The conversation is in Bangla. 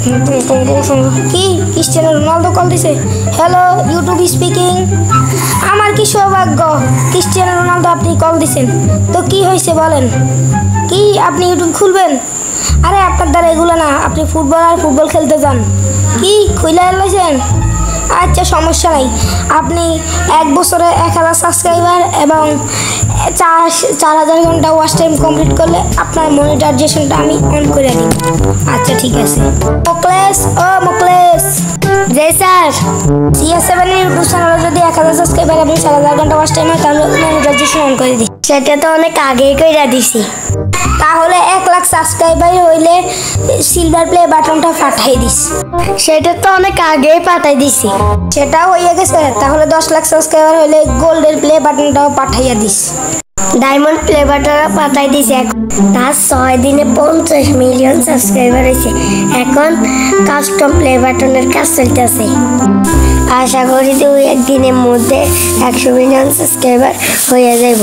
কি ক্রিস্টিয়ানো রোনালদো কল দিছে? Hello, YouTube speaking. আমার কি সৌভাগ্য, ক্রিস্টিয়ানো রোনালদো আপনি কল দিছেন। তো কি হয়েছে বলেন? কি আপনি ইউটিউব খুলবেন? আরে আপনার দ্বারা এগুলো না, আপনি ফুটবল খেলতে যান। কি খুলে এলাইছেন? আচ্ছা সমস্যা নাই, আপনি 1 বছরে 1000 সাবস্ক্রাইবার এবং 4000 ঘন্টা ওয়াচ টাইম কমপ্লিট করলে আপনার মনিটাইজেশনটা আমি অন করে দিই। আচ্ছা ঠিক আছে। মোকলেস জি স্যার, CS7 এর ইউটিউব চ্যানেলে যদি 1000 সাবস্ক্রাইবার এবং 4000 ঘন্টা ওয়াচ টাইম হয় তাহলে মনিটাইজেশন অন করে দিই। সেটা তো অনেক আগেই কইরা দিছি। তাহলে 1 লাখ সাবস্ক্রাইবার হইলে সিলভার প্লে বাটনটা পাঠাই দিস। সেটা তো অনেক আগেই পাঠাই দিছি। সেটা হয়ে গেছে, তাহলে 10 লাখ সাবস্ক্রাইবার হইলে গোল্ডের প্লে বাটনটাও পাঠাইয়া দিস। ডায়মন্ড প্লে বাটনটা পাঠাই দিছি। তার 6 দিনে 50 মিলিয়ন সাবস্ক্রাইবার হয়েছে। এখন কাস্টম প্লে বাটনের কাজ চলতেছে। আশা করি 2-1 দিনের মধ্যে 100 মিলিয়ন সাবস্ক্রাইবার হয়ে যাইব।